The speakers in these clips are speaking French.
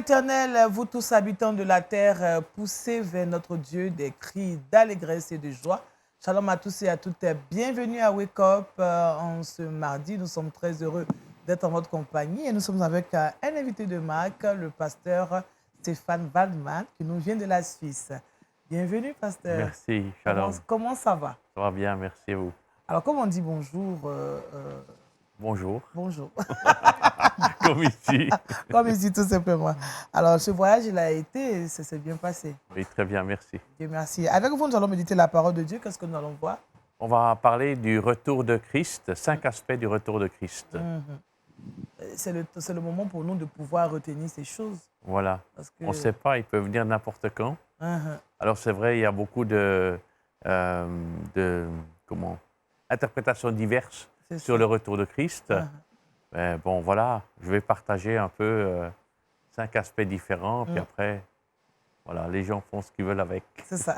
Éternel, vous tous habitants de la terre, poussez vers notre Dieu des cris d'allégresse et de joie. Shalom à tous et à toutes. Bienvenue à Wake Up en ce mardi. Nous sommes très heureux d'être en votre compagnie et nous sommes avec un invité de marque, le pasteur Stéphane Waldman, qui nous vient de la Suisse. Bienvenue, pasteur. Merci, shalom. Comment ça va? Ça va bien, merci à vous. Alors, comme on dit bonjour? Bonjour. Bonjour. Comme ici. Comme ici, tout simplement. Alors, ce voyage, il a été, ça s'est bien passé. Oui, très bien, merci. Dieu merci. Avec vous, nous allons méditer la parole de Dieu. Qu'est-ce que nous allons voir? On va parler du retour de Christ, 5 aspects du retour de Christ. C'est le moment pour nous de pouvoir retenir ces choses. Voilà. Parce que... On ne sait pas, il peut venir n'importe quand. Alors, c'est vrai, il y a beaucoup interprétations diverses sur le retour de Christ. Mais bon, voilà, je vais partager un peu 5 aspects différents, puis après, voilà, les gens font ce qu'ils veulent avec. C'est ça.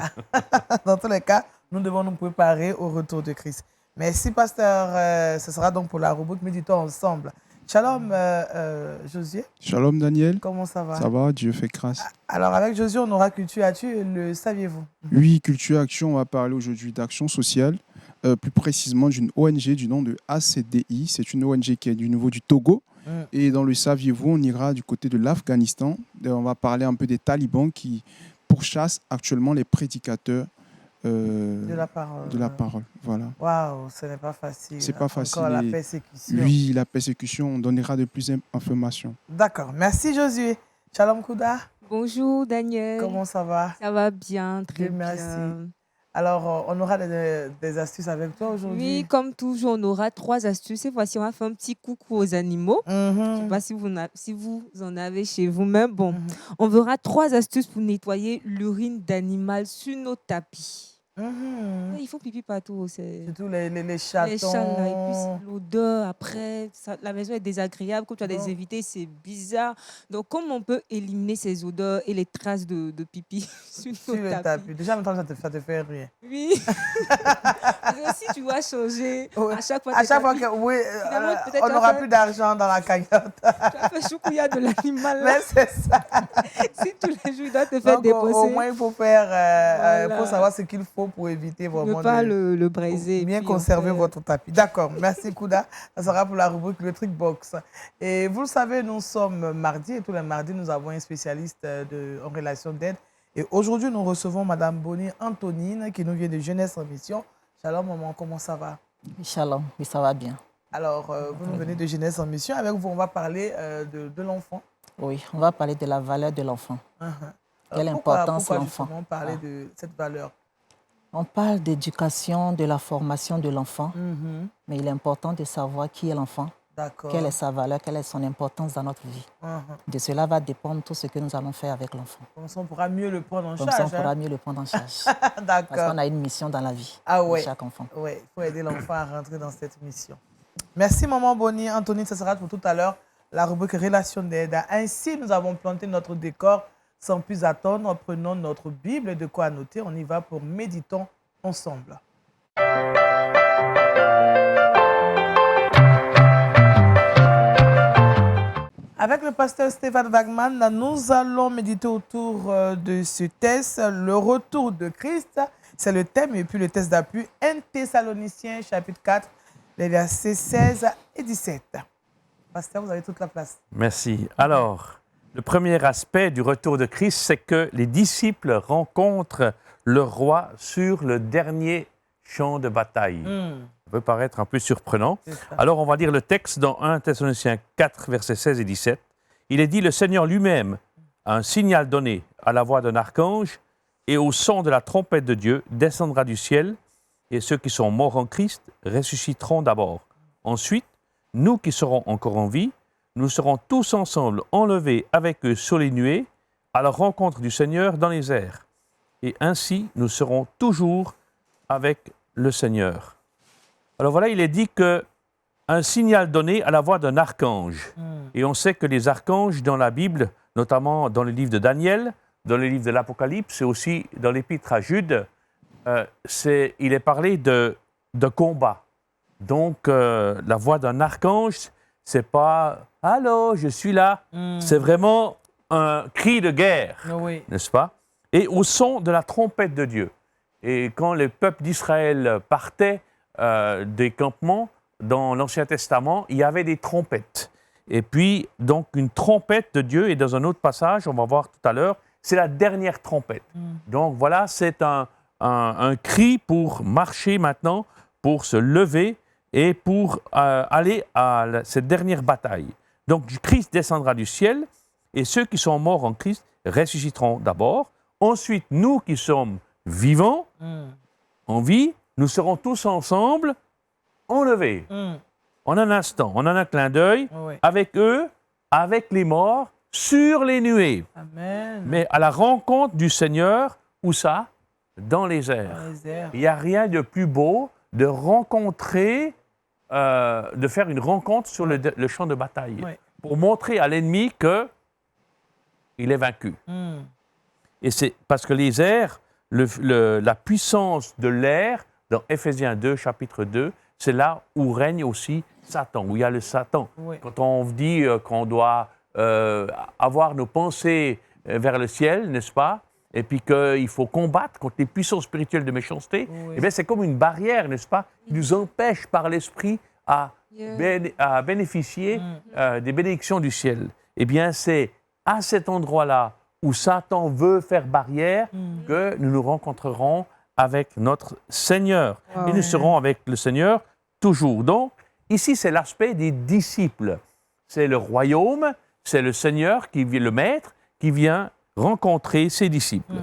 Dans tous les cas, nous devons nous préparer au retour de Christ. Merci, pasteur. Ce sera donc pour la rubrique Méditons ensemble. Shalom, Josué. Shalom, Daniel. Comment ça va? Ça va, Dieu fait grâce. Alors, avec Josué, on aura Culture Actu, le saviez-vous? Oui, Culture Action, on va parler aujourd'hui d'action sociale, plus précisément d'une ONG du nom de ACDI. C'est une ONG qui est du niveau du Togo. Et dans le saviez-vous, on ira du côté de l'Afghanistan. On va parler un peu des talibans qui pourchassent actuellement les prédicateurs de la parole. Voilà. Waouh, ce n'est pas facile. C'est pas facile. Encore la persécution. Oui, la persécution, on donnera de plus d'informations. D'accord. Merci, Josué. Shalom, Kouda. Bonjour, Daniel. Comment ça va? Ça va bien, très bien. Merci. Alors, on aura des astuces avec toi aujourd'hui? Oui, comme toujours, on aura 3 astuces. Cette fois-ci, on va faire un petit coucou aux animaux. Je ne sais pas si vous en avez chez vous, mais bon, on verra 3 astuces pour nettoyer l'urine d'animal sur nos tapis. Oui, ils font pipi partout. Surtout les chatons. Les chats, là, et puis l'odeur, après, la maison est désagréable. Quand tu as des invités, c'est bizarre. Donc, comment on peut éliminer ces odeurs et les traces de pipi sur nos tapis? Déjà, en même temps, ça te fait rien. Oui. Si tu dois changer à chaque fois. Oui, on n'aura plus d'argent dans la cagnotte. Tu as fait choukouya de l'animal. Mais c'est ça. Si tous les jours, il doit te faire déposer. Au moins, il faut faire, faut savoir ce qu'il faut pour éviter vraiment ne pas le briser. Bien conserver votre tapis. D'accord, merci Kouda. Ça sera pour la rubrique Le Trick Box. Et vous le savez, nous sommes mardi et tous les mardis, nous avons un spécialiste en relation d'aide. Et aujourd'hui, nous recevons Madame Bonnie Antonine qui nous vient de Jeunesse en Mission. Shalom, maman, comment ça va? Shalom, oui, ça va bien. Alors, vous nous venez de Jeunesse en Mission. Avec vous, on va parler de l'enfant. Oui, on va parler de la valeur de l'enfant. Quelle importance l'enfant. Pourquoi parler de cette valeur? On parle d'éducation, de la formation de l'enfant, mais il est important de savoir qui est l'enfant, quelle est sa valeur, quelle est son importance dans notre vie. De cela va dépendre tout ce que nous allons faire avec l'enfant. Comme ça, on pourra mieux le prendre en charge. Comme ça, on pourra mieux le prendre en charge. D'accord. Parce qu'on a une mission dans la vie de chaque enfant. Oui, il faut aider l'enfant à rentrer dans cette mission. Merci, maman Bonnie. Anthony, ça sera pour tout à l'heure la rubrique Relation d'aide. Ainsi, nous avons planté notre décor. Sans plus attendre, prenons notre Bible et de quoi noter. On y va pour méditons ensemble. Avec le pasteur Stéphane Waldman, nous allons méditer autour de ce texte, le retour de Christ. C'est le thème et puis le texte d'appui, 1 Thessaloniciens chapitre 4, les versets 16 et 17. Pasteur, vous avez toute la place. Merci. Alors, le premier aspect du retour de Christ, c'est que les disciples rencontrent le roi sur le dernier champ de bataille. Ça peut paraître un peu surprenant. Alors, on va lire le texte dans 1 Thessaloniciens 4, versets 16 et 17. Il est dit, le Seigneur lui-même a un signal donné à la voix d'un archange et au son de la trompette de Dieu descendra du ciel et ceux qui sont morts en Christ ressusciteront d'abord. Ensuite, nous qui serons encore en vie, nous serons tous ensemble enlevés avec eux sur les nuées à la rencontre du Seigneur dans les airs. Et ainsi, nous serons toujours avec le Seigneur. Alors voilà, il est dit qu'un signal donné à la voix d'un archange. Et on sait que les archanges dans la Bible, notamment dans le livre de Daniel, dans le livre de l'Apocalypse et aussi dans l'épître à Jude, il est parlé de combat. Donc, la voix d'un archange, c'est pas « Allô, je suis là ». C'est vraiment un cri de guerre, n'est-ce pas? Et au son de la trompette de Dieu. Et quand le peuple d'Israël partait des campements, dans l'Ancien Testament, il y avait des trompettes. Et puis, donc, une trompette de Dieu, et dans un autre passage, on va voir tout à l'heure, c'est la dernière trompette. Donc voilà, c'est un cri pour marcher maintenant, pour se lever et pour aller à cette dernière bataille. Donc Christ descendra du ciel et ceux qui sont morts en Christ ressusciteront d'abord. Ensuite, nous qui sommes vivants, en vie, nous serons tous ensemble enlevés. En un instant, en un clin d'œil, avec eux, avec les morts, sur les nuées. Amen. Mais à la rencontre du Seigneur, où ça? Dans les airs. Il n'y a rien de plus beau de rencontrer, de faire une rencontre sur le champ de bataille, pour montrer à l'ennemi qu'il est vaincu. Et c'est parce que les airs, la puissance de l'air, dans Éphésiens 2, chapitre 2, c'est là où règne aussi Satan, où il y a le Satan. Quand on dit qu'on doit avoir nos pensées vers le ciel, n'est-ce pas? Et puis qu'il faut combattre contre les puissances spirituelles de méchanceté, eh bien, c'est comme une barrière, n'est-ce pas, qui nous empêche par l'esprit à bénéficier des bénédictions du ciel. Eh bien, c'est à cet endroit-là où Satan veut faire barrière que nous nous rencontrerons avec notre Seigneur. Et nous serons avec le Seigneur toujours. Donc, ici, c'est l'aspect des disciples. C'est le royaume, c'est le Seigneur, le Maître, qui vient rencontrer ses disciples.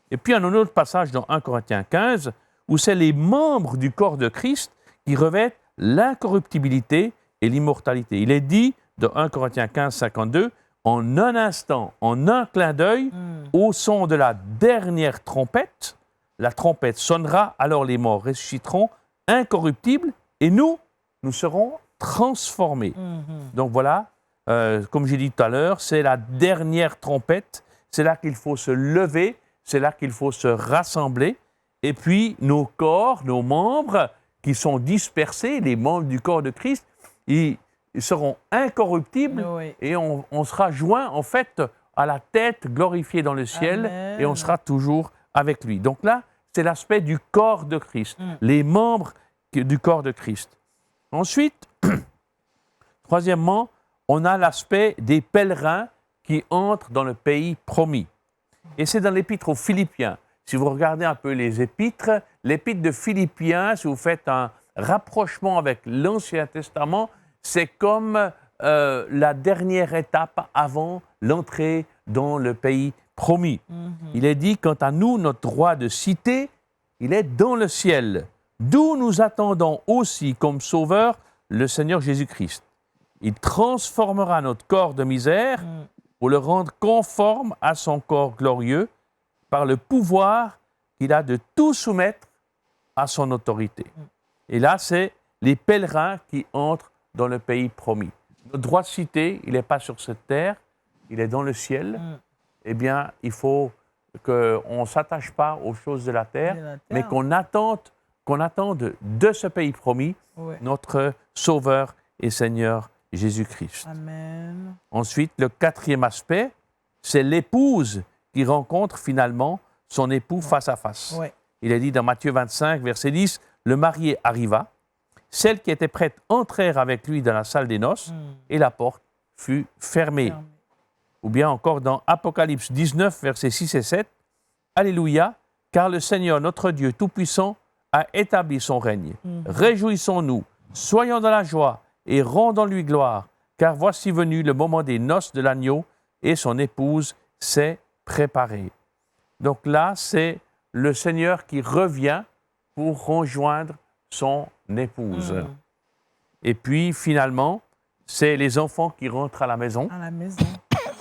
Et puis, il y a un autre passage dans 1 Corinthiens 15, où c'est les membres du corps de Christ qui revêtent l'incorruptibilité et l'immortalité. Il est dit, dans 1 Corinthiens 15, 52, en un instant, en un clin d'œil, au son de la dernière trompette, la trompette sonnera, alors les morts ressusciteront incorruptibles, et nous serons transformés. Donc voilà, comme j'ai dit tout à l'heure, c'est la dernière trompette, c'est là qu'il faut se lever, c'est là qu'il faut se rassembler, et puis nos corps, nos membres qui sont dispersés, les membres du corps de Christ, ils seront incorruptibles et on sera joints en fait à la tête glorifiée dans le ciel. Amen. Et on sera toujours avec lui. Donc là, c'est l'aspect du corps de Christ, les membres du corps de Christ. Ensuite, troisièmement, on a l'aspect des pèlerins qui entrent dans le pays promis. Et c'est dans l'épître aux Philippiens. Si vous regardez un peu les épîtres, l'épître de Philippiens, si vous faites un rapprochement avec l'Ancien Testament, c'est comme la dernière étape avant l'entrée dans le pays promis. Il est dit, quant à nous, notre droit de cité, il est dans le ciel, d'où nous attendons aussi comme sauveur le Seigneur Jésus-Christ. Il transformera notre corps de misère pour le rendre conforme à son corps glorieux par le pouvoir qu'il a de tout soumettre à son autorité. Et là, c'est les pèlerins qui entrent dans le pays promis. Notre droit de cité, il n'est pas sur cette terre, il est dans le ciel. Eh bien, il faut qu'on ne s'attache pas aux choses de la terre, mais qu'on attende de ce pays promis notre Sauveur et Seigneur Jésus-Christ. Amen. Ensuite, le quatrième aspect, c'est l'épouse qui rencontre finalement son époux face à face. Il est dit dans Matthieu 25, verset 10, « Le marié arriva, celles qui étaient prêtes entrèrent avec lui dans la salle des noces et la porte fut fermée. » Ou bien encore dans Apocalypse 19, versets 6 et 7, « Alléluia, car le Seigneur, notre Dieu Tout-Puissant, a établi son règne. Réjouissons-nous, soyons dans la joie et rendons-lui gloire, car voici venu le moment des noces de l'agneau et son épouse s'est préparée. » Donc là, c'est le Seigneur qui revient pour rejoindre son épouse. Et puis, finalement, c'est les enfants qui rentrent à la maison. À la maison.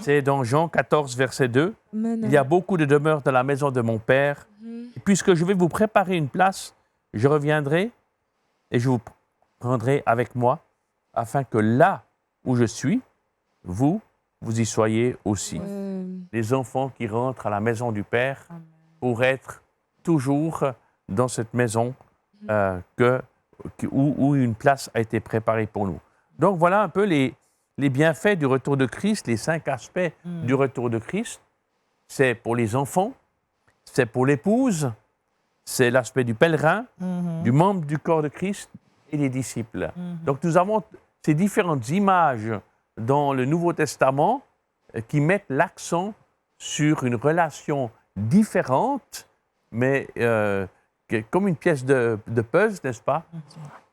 C'est dans Jean 14, verset 2. Il y a beaucoup de demeures dans la maison de mon Père. Et puisque je vais vous préparer une place, je reviendrai et je vous prendrai avec moi, afin que là où je suis, vous y soyez aussi. Les enfants qui rentrent à la maison du Père pour être toujours dans cette maison où une place a été préparée pour nous. Donc voilà un peu les bienfaits du retour de Christ, les 5 aspects du retour de Christ, c'est pour les enfants, c'est pour l'épouse, c'est l'aspect du pèlerin, du membre du corps de Christ et des disciples. Donc nous avons ces différentes images dans le Nouveau Testament qui mettent l'accent sur une relation différente, mais comme une pièce de puzzle, n'est-ce pas,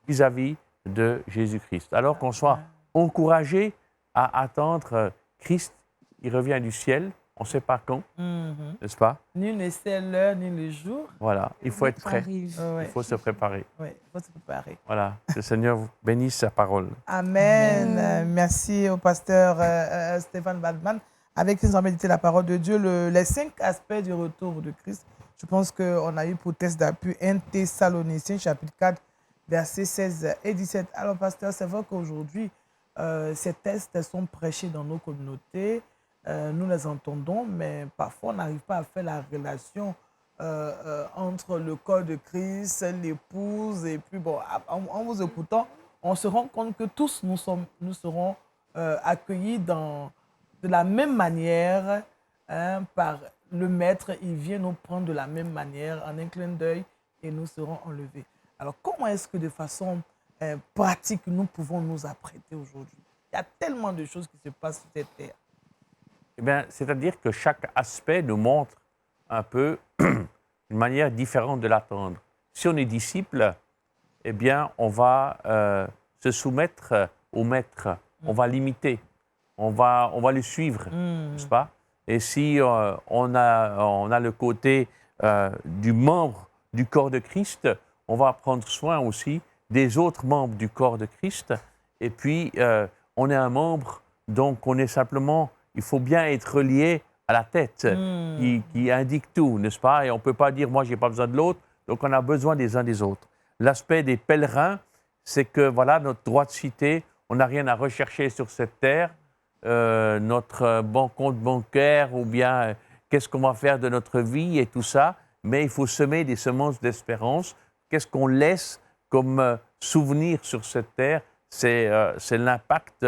vis-à-vis de Jésus-Christ. Alors qu'on soit encouragé à attendre Christ, il revient du ciel, on ne sait pas quand, n'est-ce pas? Nul ne sait l'heure ni le jour. Voilà, il faut être prêt, Il il faut se préparer. Oui, il faut se préparer. Voilà, que le Seigneur vous bénisse sa parole. Amen. Merci au pasteur Stéphane Badman, avec qui nous avons médité la parole de Dieu, les 5 aspects du retour de Christ. Je pense qu'on a eu pour test d'appui 1 Thessaloniciens, chapitre 4, versets 16 et 17. Alors, pasteur, c'est vrai qu'aujourd'hui, ces tests sont prêchés dans nos communautés. Nous les entendons, mais parfois, on n'arrive pas à faire la relation entre le corps de Christ, l'épouse, et puis, bon, en vous écoutant, on se rend compte que tous nous serons accueillis de la même manière par le Maître. Il vient nous prendre de la même manière, en un clin d'œil, et nous serons enlevés. Alors, comment est-ce que de façon pratique, nous pouvons nous apprêter aujourd'hui? Il y a tellement de choses qui se passent sur cette terre. Eh bien, c'est-à-dire que chaque aspect nous montre un peu une manière différente de l'attendre. Si on est disciple, eh bien, on va se soumettre au Maître, on va l'imiter, on va le suivre, n'est-ce pas? Et si on a le côté du membre du corps de Christ, on va prendre soin aussi des autres membres du corps de Christ. Et puis, on est un membre, donc on est simplement, il faut bien être relié à la tête qui indique tout, n'est-ce pas? Et on ne peut pas dire, moi, je n'ai pas besoin de l'autre, donc on a besoin des uns des autres. L'aspect des pèlerins, c'est que, voilà, notre droit de cité, on n'a rien à rechercher sur cette terre. Notre bon compte bancaire ou bien qu'est-ce qu'on va faire de notre vie et tout ça, mais il faut semer des semences d'espérance. Qu'est-ce qu'on laisse comme souvenir sur cette terre? C'est l'impact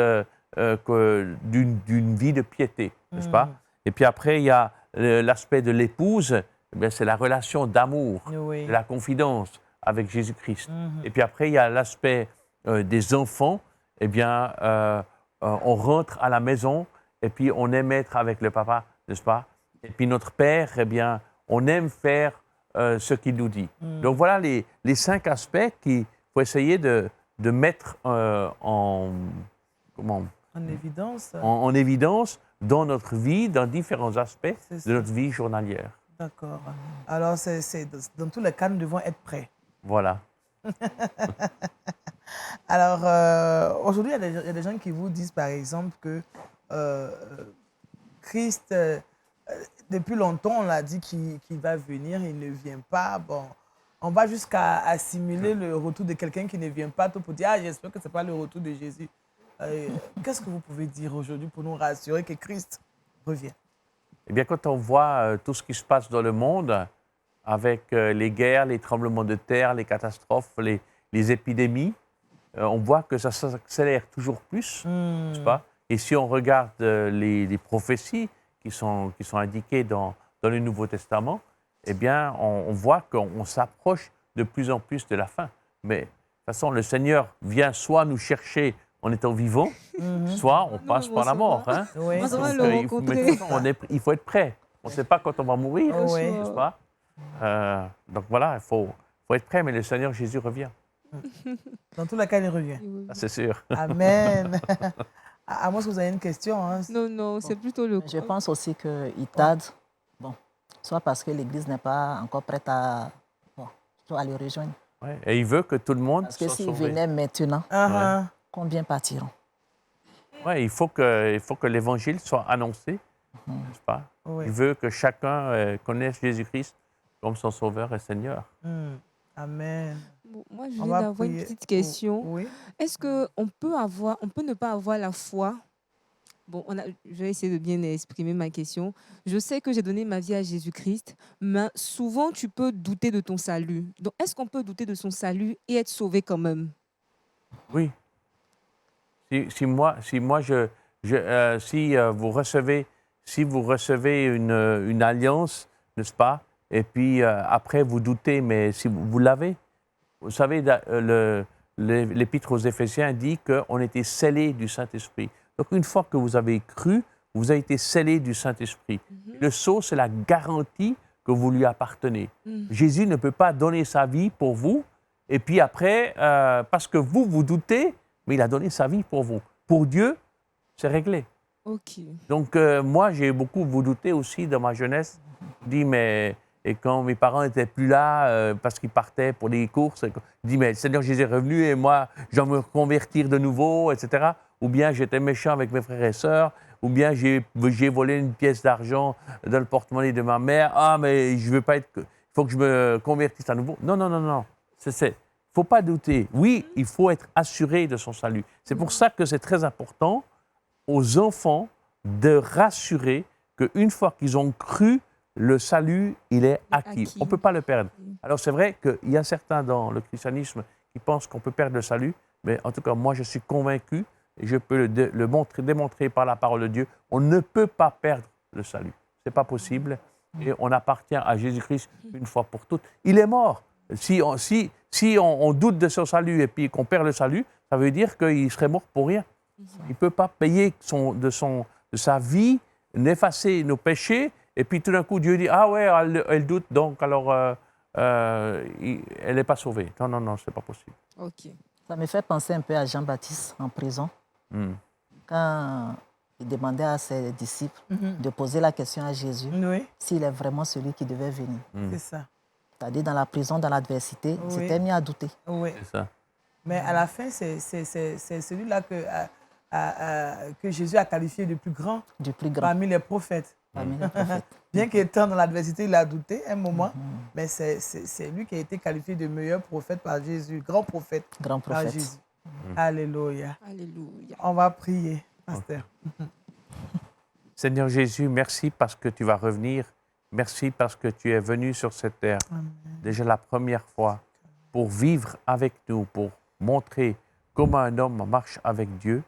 d'une vie de piété, n'est-ce pas? Et puis après, il y a l'aspect de l'épouse, c'est la relation d'amour, de la confidence avec Jésus-Christ. Et puis après, il y a l'aspect des enfants, eh bien, on rentre à la maison et puis on aime être avec le papa, n'est-ce pas? Et puis notre père, eh bien, on aime faire ce qu'il nous dit. Donc voilà les 5 aspects qu'il faut essayer de mettre en évidence dans notre vie, dans différents aspects de notre vie journalière. D'accord. Alors, dans tous les cas, nous devons être prêts. Voilà. Alors, aujourd'hui, il y a des gens qui vous disent, par exemple, que Christ, depuis longtemps, on l'a dit qu'il va venir, il ne vient pas. Bon, on va jusqu'à assimiler le retour de quelqu'un qui ne vient pas, tout pour dire, ah, j'espère que ce n'est pas le retour de Jésus. Qu'est-ce que vous pouvez dire aujourd'hui pour nous rassurer que Christ revient? Eh bien, quand on voit tout ce qui se passe dans le monde, avec les guerres, les tremblements de terre, les catastrophes, les épidémies, on voit que ça s'accélère toujours plus, n'est-ce pas? Et si on regarde les prophéties qui sont indiquées dans le Nouveau Testament, eh bien, on voit qu'on s'approche de plus en plus de la fin. Mais de toute façon, le Seigneur vient soit nous chercher en étant vivants, soit on passe par la mort. Hein? Oui. Il faut être prêt. On ne sait pas quand on va mourir, n'est-ce pas? Donc voilà, il faut être prêt, mais le Seigneur Jésus revient. Dans tous les cas, il revient. Ça, c'est sûr. Amen. À moins que vous ayez une question. Hein. Non, c'est plutôt le cas. Je pense aussi qu'il tarde, soit parce que l'Église n'est pas encore prête à le rejoindre. Ouais, et il veut que tout le monde parce que soit s'il sauvé. venait maintenant, combien partiront? Oui, il faut que l'Évangile soit annoncé, n'est-ce pas? Il veut que chacun connaisse Jésus-Christ comme son Sauveur et Seigneur. Amen. Bon, moi, je viens d'avoir une petite question. Oui. Est-ce qu'on peut ne pas avoir la foi? Bon, je vais essayer de bien exprimer ma question. Je sais que j'ai donné ma vie à Jésus-Christ, mais souvent, tu peux douter de ton salut. Donc, est-ce qu'on peut douter de son salut et être sauvé quand même? Oui. Si vous recevez une alliance, n'est-ce pas? Et puis après vous doutez, mais si vous l'avez, vous savez, l'Épître aux Éphésiens dit qu'on était scellés du Saint-Esprit. Donc une fois que vous avez cru, vous avez été scellés du Saint-Esprit. Le sceau, c'est la garantie que vous lui appartenez. Jésus ne peut pas donner sa vie pour vous, et puis après, parce que vous doutez, mais il a donné sa vie pour vous. Pour Dieu, c'est réglé. Ok. Donc moi, j'ai beaucoup vous douté aussi dans ma jeunesse. Je dis, mais... Et quand mes parents n'étaient plus là, parce qu'ils partaient pour les courses, je dis, mais le Seigneur Jésus est revenu et moi, je dois me convertir de nouveau, etc. Ou bien j'étais méchant avec mes frères et sœurs, ou bien j'ai volé une pièce d'argent dans le porte-monnaie de ma mère. Ah, mais je veux pas être... Il faut que je me convertisse à nouveau. Non. Il ne faut pas douter. Oui, il faut être assuré de son salut. C'est pour ça que c'est très important aux enfants de rassurer qu'une fois qu'ils ont cru, le salut, il est acquis. On ne peut pas le perdre. Alors, c'est vrai qu'il y a certains dans le christianisme qui pensent qu'on peut perdre le salut, mais en tout cas, moi, je suis convaincu, et je peux le démontrer par la parole de Dieu, on ne peut pas perdre le salut. Ce n'est pas possible. Et on appartient à Jésus-Christ une fois pour toutes. Il est mort. Si on doute de son salut et puis qu'on perd le salut, ça veut dire qu'il serait mort pour rien. Il ne peut pas payer de sa vie, n'effacer nos péchés. Et puis tout d'un coup, Dieu dit, ah ouais, elle doute, donc alors elle n'est pas sauvée. Non, ce n'est pas possible. Ok. Ça me fait penser un peu à Jean-Baptiste en prison. Quand il demandait à ses disciples de poser la question à Jésus, s'il est vraiment celui qui devait venir. C'est ça. C'est-à-dire dans la prison, dans l'adversité, il s'était mis à douter. Oui. C'est ça. Mais à la fin, c'est celui-là que Jésus a qualifié de plus grand, parmi les prophètes. Bien qu'étant dans l'adversité, il a douté un moment, mais c'est lui qui a été qualifié de meilleur prophète par Jésus, grand prophète par Jésus. Alléluia. Alléluia. On va prier, pasteur. Seigneur Jésus, merci parce que tu vas revenir. Merci parce que tu es venu sur cette terre, déjà la première fois, pour vivre avec nous, pour montrer comment un homme marche avec Dieu,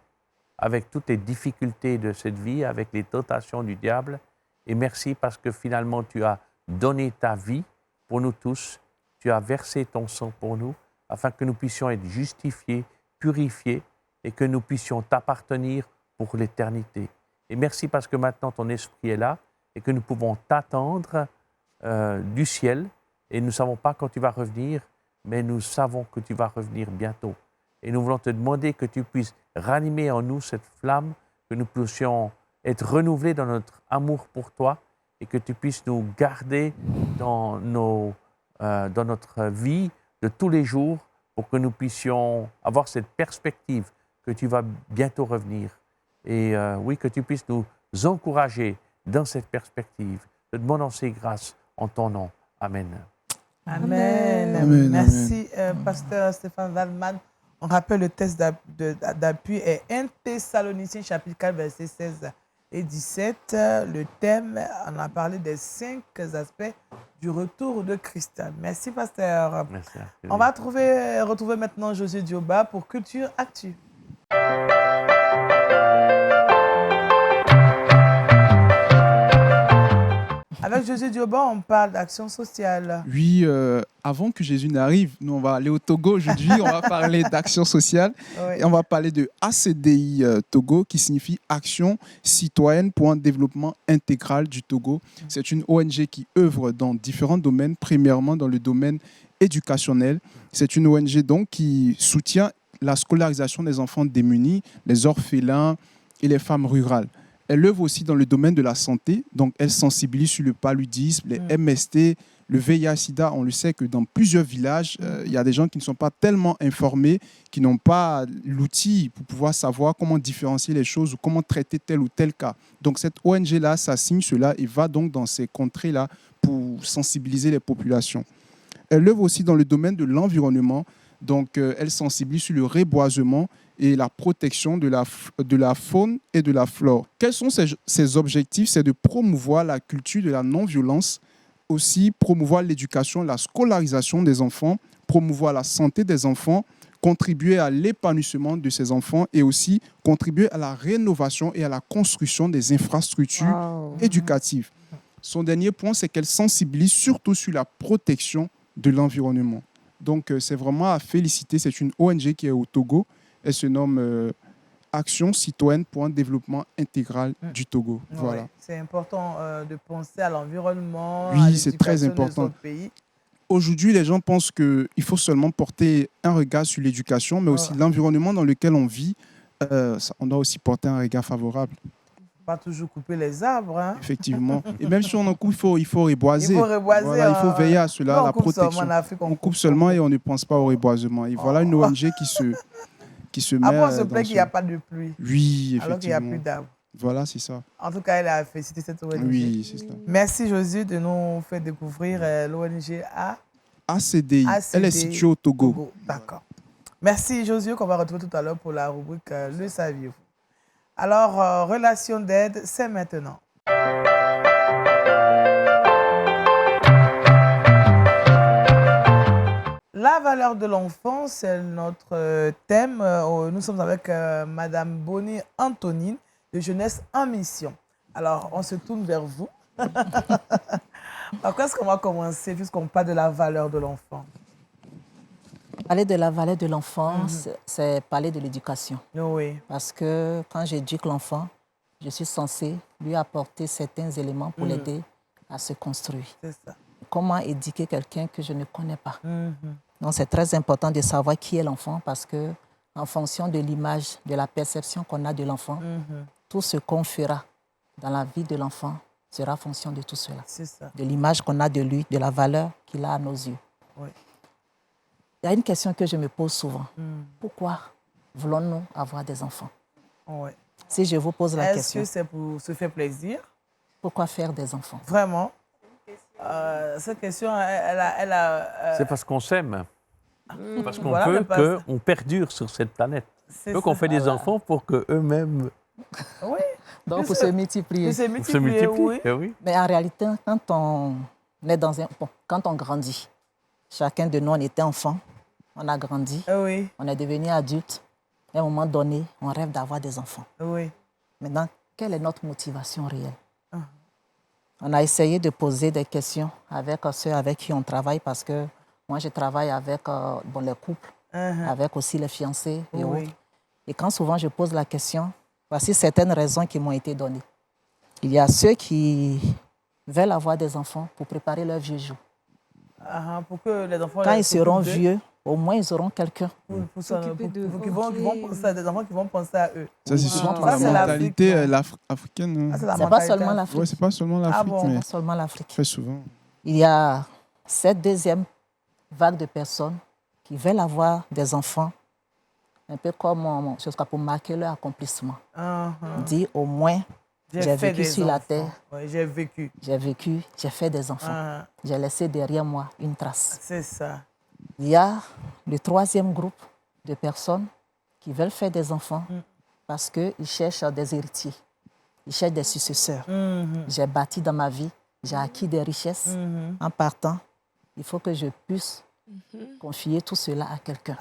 avec toutes les difficultés de cette vie, avec les tentations du diable. Et merci parce que finalement, tu as donné ta vie pour nous tous. Tu as versé ton sang pour nous, afin que nous puissions être justifiés, purifiés, et que nous puissions t'appartenir pour l'éternité. Et merci parce que maintenant, ton esprit est là, et que nous pouvons t'attendre du ciel. Et nous ne savons pas quand tu vas revenir, mais nous savons que tu vas revenir bientôt. Et nous voulons te demander que tu puisses ranimer en nous cette flamme, que nous puissions être renouvelés dans notre amour pour toi et que tu puisses nous garder dans notre vie de tous les jours pour que nous puissions avoir cette perspective que tu vas bientôt revenir. Et oui, que tu puisses nous encourager dans cette perspective. Te demandons ces grâces en ton nom. Amen. Amen. Merci, pasteur Stéphane Waldman. On rappelle le texte d'appui est 1 Thessaloniciens chapitre 4, versets 16 et 17. Le thème, on a parlé des 5 aspects du retour de Christ. Merci, pasteur. Merci. On va retrouver maintenant José Dioba pour Culture Actu. Avec José Dioba, on parle d'action sociale. Oui, avant que Jésus n'arrive, nous on va aller au Togo aujourd'hui, on va parler d'action sociale. Et on va parler de ACDI Togo, qui signifie Action citoyenne pour un développement intégral du Togo. C'est une ONG qui œuvre dans différents domaines, premièrement dans le domaine éducationnel. C'est une ONG donc qui soutient la scolarisation des enfants démunis, les orphelins et les femmes rurales. Elle œuvre aussi dans le domaine de la santé, donc elle sensibilise sur le paludisme, les MST, le VIH-Sida. On le sait que dans plusieurs villages, il y a des gens qui ne sont pas tellement informés, qui n'ont pas l'outil pour pouvoir savoir comment différencier les choses ou comment traiter tel ou tel cas. Donc cette ONG-là s'assigne cela et va donc dans ces contrées-là pour sensibiliser les populations. Elle œuvre aussi dans le domaine de l'environnement, donc elle sensibilise sur le reboisement et la protection de la faune et de la flore. Quels sont ses objectifs? C'est de promouvoir la culture de la non-violence, aussi promouvoir l'éducation, la scolarisation des enfants, promouvoir la santé des enfants, contribuer à l'épanouissement de ses enfants et aussi contribuer à la rénovation et à la construction des infrastructures éducatives. Son dernier point, c'est qu'elle sensibilise surtout sur la protection de l'environnement. Donc, c'est vraiment à féliciter. C'est une ONG qui est au Togo. Elle se nomme Action citoyenne pour un développement intégral du Togo. Voilà. Ouais, c'est important de penser à l'environnement, oui, c'est très important. De notre pays. Aujourd'hui, les gens pensent qu'il faut seulement porter un regard sur l'éducation, mais aussi l'environnement dans lequel on vit. On doit aussi porter un regard favorable. Pas toujours couper les arbres. Hein. Effectivement. Et même si on en coupe, il faut reboiser. Il faut reboiser. Voilà, il faut veiller à cela, à la protection. On coupe seulement et on ne pense pas au reboisement. Et voilà une ONG qui se met... Après, on se plaît qu'il n'y a pas de pluie. Oui, effectivement. Alors qu'il n'y a plus d'arbres. Voilà, c'est ça. En tout cas, elle a félicité cette ONG. Oui, c'est ça. Merci, Josué, de nous faire découvrir l'ONG ACDI. Elle est située au Togo. D'accord. Merci, Josué, qu'on va retrouver tout à l'heure pour la rubrique Le saviez-vous. Alors, relation d'aide, c'est maintenant. La valeur de l'enfant, c'est notre thème. Nous sommes avec Madame Bonnie Antonine de Jeunesse en Mission. Alors, on se tourne vers vous. Par quoi est-ce qu'on va commencer puisqu'on parle de la valeur de l'enfant? Parler de la valeur de l'enfant, c'est parler de l'éducation. Oui. Parce que quand j'éduque l'enfant, je suis censée lui apporter certains éléments pour l'aider à se construire. C'est ça. Comment éduquer quelqu'un que je ne connais pas? Donc, c'est très important de savoir qui est l'enfant parce que, en fonction de l'image, de la perception qu'on a de l'enfant, tout ce qu'on fera dans la vie de l'enfant sera en fonction de tout cela. C'est ça. De l'image qu'on a de lui, de la valeur qu'il a à nos yeux. Oui. Il y a une question que je me pose souvent. Pourquoi voulons-nous avoir des enfants? Oui. Si je vous pose la question. Est-ce que c'est pour se faire plaisir? Pourquoi faire des enfants? Vraiment? Cette question, elle a C'est parce qu'on s'aime. Parce qu'on veut qu'on perdure sur cette planète. Donc on fait des enfants pour qu'eux-mêmes... Oui. Donc pour se multiplier. Pour se multiplier, oui. Mais en réalité, quand on est dans un... Bon, quand on grandit, chacun de nous, on était enfant, on a grandi, on est devenu adulte. À un moment donné, on rêve d'avoir des enfants. Oui. Maintenant, quelle est notre motivation réelle? On a essayé de poser des questions avec ceux avec qui on travaille parce que moi, je travaille avec les couples, avec aussi les fiancés et autres. Et quand souvent je pose la question, voici certaines raisons qui m'ont été données. Il y a ceux qui veulent avoir des enfants pour préparer leur vieux jour. Pour que les enfants... Quand ils seront vieux, au moins ils auront quelqu'un. Qui vont penser à des enfants qui vont penser à eux. Ça, c'est surtout la mentalité africaine. C'est pas seulement l'Afrique. Oui, c'est pas seulement l'Afrique. C'est pas seulement l'Afrique. Très souvent. Il y a cette deuxième vague de personnes qui veulent avoir des enfants, un peu comme pour marquer leur accomplissement. Dire au moins, j'ai vécu sur la terre. J'ai vécu. J'ai fait des enfants. J'ai laissé derrière moi une trace. C'est ça. Il y a le troisième groupe de personnes qui veulent faire des enfants parce qu'ils cherchent des héritiers. Ils cherchent des successeurs. J'ai bâti dans ma vie, j'ai acquis des richesses. En partant, il faut que je puisse confier tout cela à quelqu'un.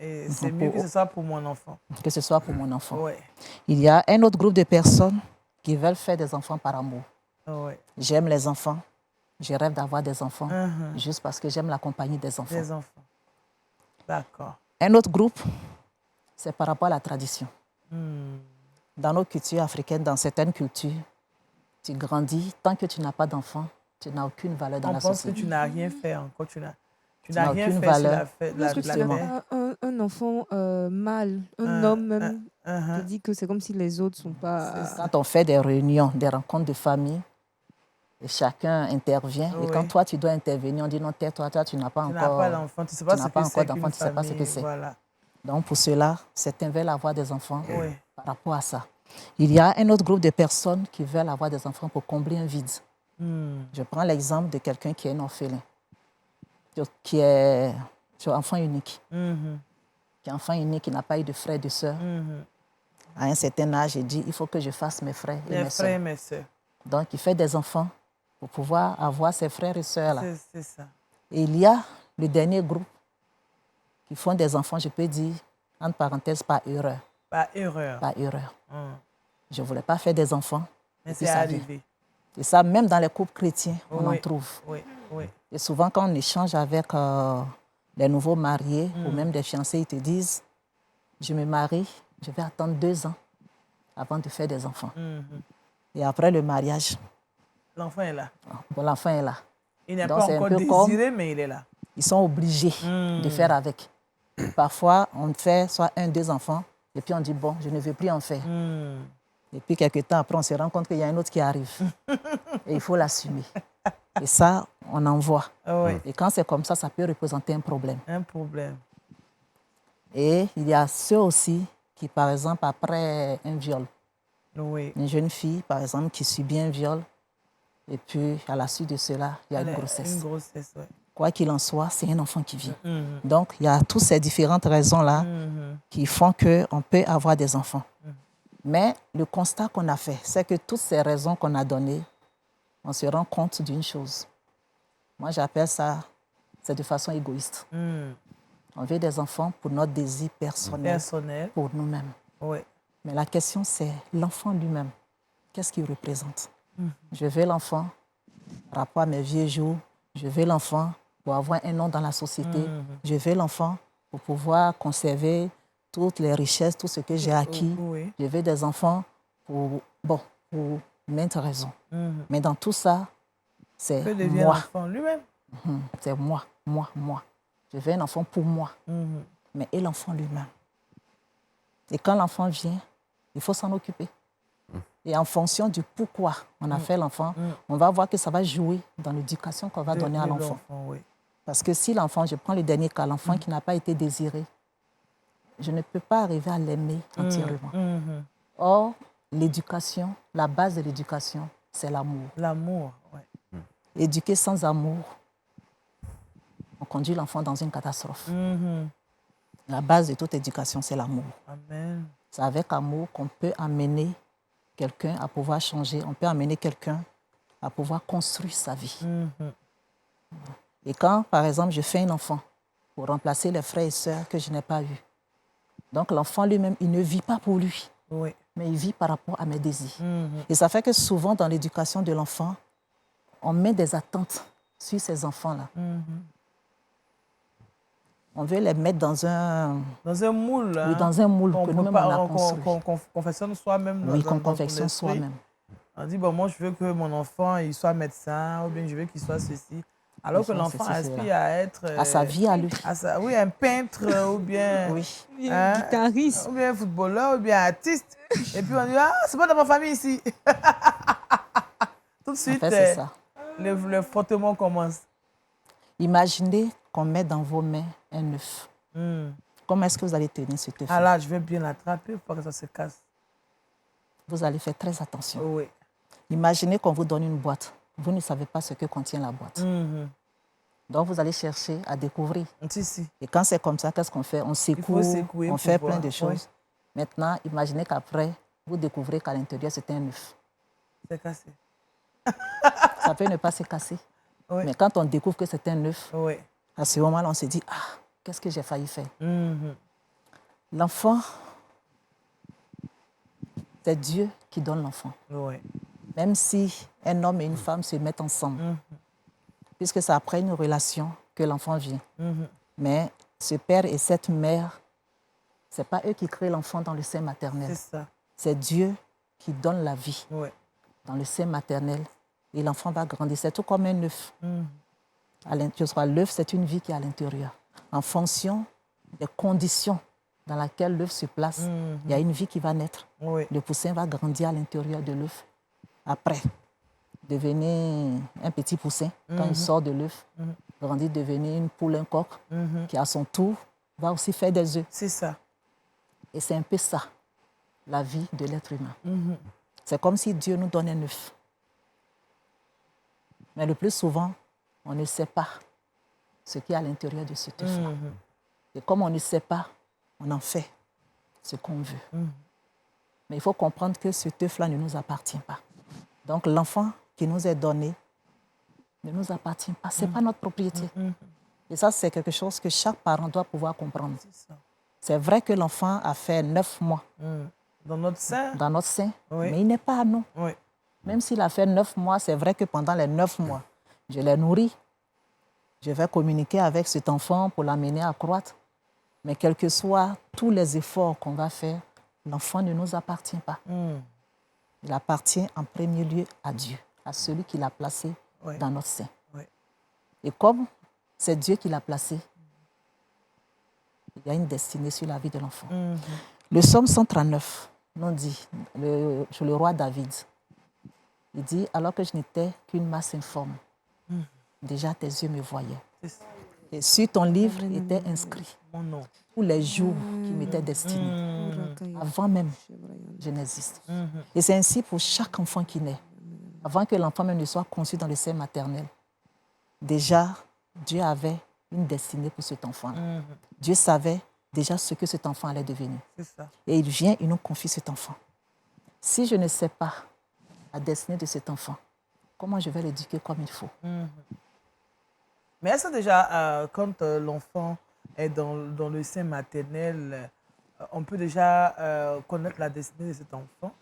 Et c'est mieux que ce soit pour mon enfant. Que ce soit pour mon enfant. Il y a un autre groupe de personnes qui veulent faire des enfants par amour. J'aime les enfants. Je rêve d'avoir des enfants juste parce que j'aime la compagnie des enfants. Des enfants. D'accord. Un autre groupe, c'est par rapport à la tradition. Dans nos cultures africaines, dans certaines cultures, tu grandis, tant que tu n'as pas d'enfant, tu n'as aucune valeur dans la société. On pense que tu n'as rien fait encore. Tu n'as rien aucune fait valeur. Est-ce que tu n'as pas un enfant mâle, un homme même, qui dit que c'est comme si les autres ne sont pas... Quand on fait des réunions, des rencontres de famille, et chacun intervient. Et quand toi, tu dois intervenir, on dit non, toi, tu n'as pas encore... Tu n'as pas d'enfant, tu ne sais pas ce que c'est qu'une famille. Tu ne sais pas ce que c'est. Donc, pour cela, certains veulent avoir des enfants par rapport à ça. Il y a un autre groupe de personnes qui veulent avoir des enfants pour combler un vide. Je prends l'exemple de quelqu'un qui est un orphelin, qui est enfant unique. Qui est enfant unique, qui n'a pas eu de frères et de sœurs. À un certain âge, il dit, il faut que je fasse mes frères et mes sœurs. Donc, il fait des enfants pour pouvoir avoir ses frères et sœurs là. C'est ça. Et il y a le dernier groupe qui font des enfants, je peux dire, entre parenthèses, par erreur. Par erreur. Par erreur. Je ne voulais pas faire des enfants. Mais c'est arrivé. Et ça, même dans les couples chrétiens, on en trouve. Oui. Et souvent, quand on échange avec les nouveaux mariés ou même des fiancés, ils te disent, je me marie, je vais attendre 2 ans avant de faire des enfants. Et après le mariage, l'enfant est là. Bon, l'enfant est là. Il n'est pas encore désiré, mais il est là. Ils sont obligés de faire avec. Parfois, on fait soit 1, 2 enfants, et puis on dit, bon, je ne veux plus en faire. Et puis, quelques temps après, on se rend compte qu'il y a un autre qui arrive. Et il faut l'assumer. Et ça, on en voit. Et quand c'est comme ça, ça peut représenter un problème. Un problème. Et il y a ceux aussi qui, par exemple, après un viol, une jeune fille, par exemple, qui subit un viol, et puis à la suite de cela, il y a une grossesse. Une grossesse, oui. Quoi qu'il en soit, c'est un enfant qui vit. Donc, il y a toutes ces différentes raisons-là qui font qu'on peut avoir des enfants. Mais le constat qu'on a fait, c'est que toutes ces raisons qu'on a données, on se rend compte d'une chose. Moi, j'appelle ça, c'est de façon égoïste. On veut des enfants pour notre désir personnel. Pour nous-mêmes. Oui. Mais la question, c'est l'enfant lui-même. Qu'est-ce qu'il représente? Je veux l'enfant par rapport à mes vieux jours. Je veux l'enfant pour avoir un nom dans la société. Je veux l'enfant pour pouvoir conserver toutes les richesses, tout ce que j'ai acquis. Je veux des enfants pour maintes raisons. Mais dans tout ça, c'est moi. L'enfant lui-même. C'est moi. Je veux un enfant pour moi. Mais et l'enfant lui-même. Et quand l'enfant vient, il faut s'en occuper. Et en fonction du pourquoi on a fait l'enfant, on va voir que ça va jouer dans l'éducation qu'on va donner à l'enfant. Parce que si l'enfant, je prends le dernier cas, l'enfant qui n'a pas été désiré, je ne peux pas arriver à l'aimer entièrement. Or, l'éducation, la base de l'éducation, c'est l'amour. L'amour, oui. Éduquer sans amour, on conduit l'enfant dans une catastrophe. La base de toute éducation, c'est l'amour. Amen. C'est avec amour qu'on peut amener quelqu'un à pouvoir changer, on peut amener quelqu'un à pouvoir construire sa vie. Et quand, par exemple, je fais un enfant pour remplacer les frères et sœurs que je n'ai pas eus, donc l'enfant lui-même, il ne vit pas pour lui, mais il vit par rapport à mes désirs. Et ça fait que souvent, dans l'éducation de l'enfant, on met des attentes sur ces enfants-là. On veut les mettre dans un moule. Oui, dans un moule que nous-mêmes on a construit. Qu'on confectionne soi-même. Oui, qu'on confectionne soi-même. On dit, bon, moi, je veux que mon enfant il soit médecin, ou bien je veux qu'il soit ceci. Alors que l'enfant aspire à être... à sa vie, à lui. Oui, un peintre, ou bien... un guitariste. Ou bien un footballeur, ou bien un artiste. Et puis on dit, ah, c'est pas dans ma famille ici. Tout de suite, en fait, ça. Le frottement commence. Imaginez qu'on met dans vos mains un œuf. Comment est-ce que vous allez tenir cet œuf? Ah là, je vais bien l'attraper pour que ça se casse. Vous allez faire très attention. Oui. Imaginez qu'on vous donne une boîte. Vous ne savez pas ce que contient la boîte. Donc, vous allez chercher à découvrir. Et quand c'est comme ça, qu'est-ce qu'on fait? On secoue, on fait plein de choses. Maintenant, imaginez qu'après, vous découvrez qu'à l'intérieur, c'est un œuf. C'est cassé. Ça peut ne pas se casser. Mais quand on découvre que c'est un œuf, à ce moment-là, on se dit, ah, qu'est-ce que j'ai failli faire? L'enfant, c'est Dieu qui donne l'enfant. Même si un homme et une femme se mettent ensemble, puisque c'est après une relation que l'enfant vient. Mais ce père et cette mère, ce n'est pas eux qui créent l'enfant dans le sein maternel. C'est Dieu qui donne la vie dans le sein maternel. Et l'enfant va grandir. C'est tout comme un œuf. L'œuf, c'est une vie qui est à l'intérieur. En fonction des conditions dans lesquelles l'œuf se place, il y a une vie qui va naître. Le poussin va grandir à l'intérieur de l'œuf. Après, devenir un petit poussin, quand il sort de l'œuf, grandir, devenir une poule, un coq, qui à son tour va aussi faire des œufs. C'est ça. Et c'est un peu ça, la vie de l'être humain. C'est comme si Dieu nous donne un œuf. Mais le plus souvent, on ne sait pas ce qu'il y a à l'intérieur de cet œuf-là. Et comme on ne sait pas, on en fait ce qu'on veut. Mais il faut comprendre que cet œuf-là ne nous appartient pas. Donc l'enfant qui nous est donné ne nous appartient pas. Ce n'est pas notre propriété. Et ça, c'est quelque chose que chaque parent doit pouvoir comprendre. C'est vrai que l'enfant a fait 9 mois. Dans notre sein. Dans notre sein. Oui. Mais il n'est pas à nous. Oui. Même s'il a fait 9 mois, c'est vrai que pendant les 9 mois, je l'ai nourri. Je vais communiquer avec cet enfant pour l'amener à croître. Mais quels que soient tous les efforts qu'on va faire, l'enfant ne nous appartient pas. Il appartient en premier lieu à Dieu, à celui qui l'a placé dans notre sein. Oui. Et comme c'est Dieu qui l'a placé, il y a une destinée sur la vie de l'enfant. Le psaume 139 nous dit, sur le roi David, il dit, alors que je n'étais qu'une masse informe, déjà tes yeux me voyaient. Et sur ton livre était inscrit tous les jours qui m'étaient destinés. Avant même, je n'existe. Et c'est ainsi pour chaque enfant qui naît. Avant que l'enfant même ne soit conçu dans le sein maternel, déjà, Dieu avait une destinée pour cet enfant. Dieu savait déjà ce que cet enfant allait devenir. Et il vient, il nous confie cet enfant. Si je ne sais pas la destinée de cet enfant, comment je vais l'éduquer comme il faut? Mais est-ce que déjà, quand l'enfant est dans le sein maternel, on peut déjà connaître la destinée de cet enfant?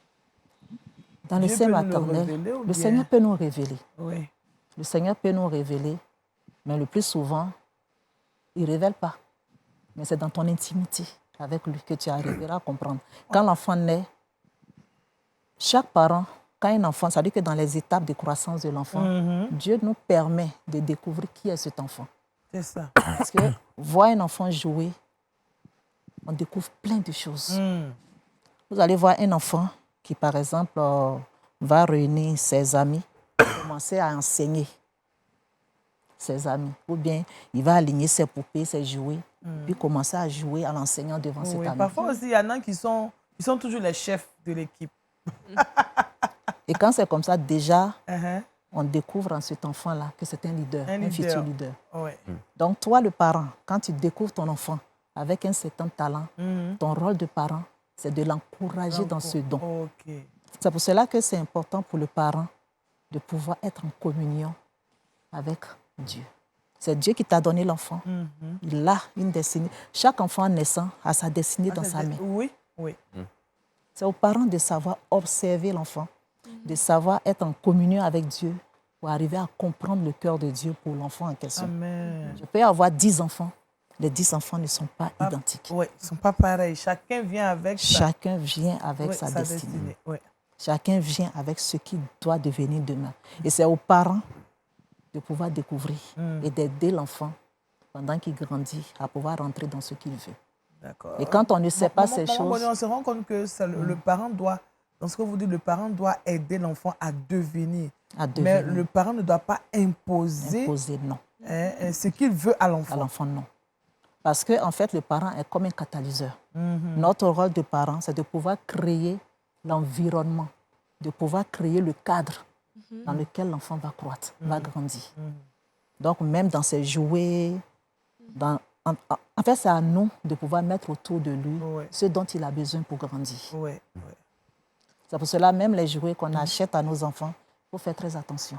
Dans le sein maternel, le Seigneur peut nous révéler. Oui. Le Seigneur peut nous révéler, mais le plus souvent, il ne révèle pas. Mais c'est dans ton intimité avec lui que tu arriveras à comprendre. Quand l'enfant naît, chaque parent, quand un enfant, ça veut dire que dans les étapes de croissance de l'enfant, Dieu nous permet de découvrir qui est cet enfant. C'est ça. Parce que voir un enfant jouer, on découvre plein de choses. Vous allez voir un enfant qui, par exemple, va réunir ses amis, commencer à enseigner ses amis. Ou bien, il va aligner ses poupées, ses jouets, puis commencer à jouer en l'enseignant devant cet ami. Parfois aussi, il y en a qui sont toujours les chefs de l'équipe. Et quand c'est comme ça, déjà, on découvre en cet enfant-là que c'est un leader, un futur leader. Donc, toi, le parent, quand tu découvres ton enfant avec un certain talent, ton rôle de parent, c'est de l'encourager dans ce don. C'est pour cela que c'est important pour le parent de pouvoir être en communion avec Dieu. C'est Dieu qui t'a donné l'enfant. Il a une destinée. Chaque enfant naissant a sa destinée dans sa main. Oui. C'est aux parents de savoir observer l'enfant, de savoir être en communion avec Dieu pour arriver à comprendre le cœur de Dieu pour l'enfant en question. Amen. Je peux avoir 10 enfants. Les 10 enfants ne sont pas identiques. Oui, ils ne sont pas pareils. Chacun vient avec sa destinée. Chacun vient avec ce qu'il doit devenir demain. Et c'est aux parents de pouvoir découvrir et d'aider l'enfant pendant qu'il grandit à pouvoir rentrer dans ce qu'il veut. Et quand on ne sait pas ces choses... On se rend compte que le parent doit, dans ce que vous dites, le parent doit aider l'enfant à devenir. Mais le parent ne doit pas imposer non. Ce qu'il veut à l'enfant. À l'enfant, non. Parce qu'en fait, le parent est comme un catalyseur. Notre rôle de parent, c'est de pouvoir créer l'environnement, de pouvoir créer le cadre dans lequel l'enfant va croître, va grandir. Donc, même dans ses jouets, en fait, c'est à nous de pouvoir mettre autour de lui ce dont il a besoin pour grandir. C'est pour cela, même les jouets qu'on achète à nos enfants, il faut faire très attention.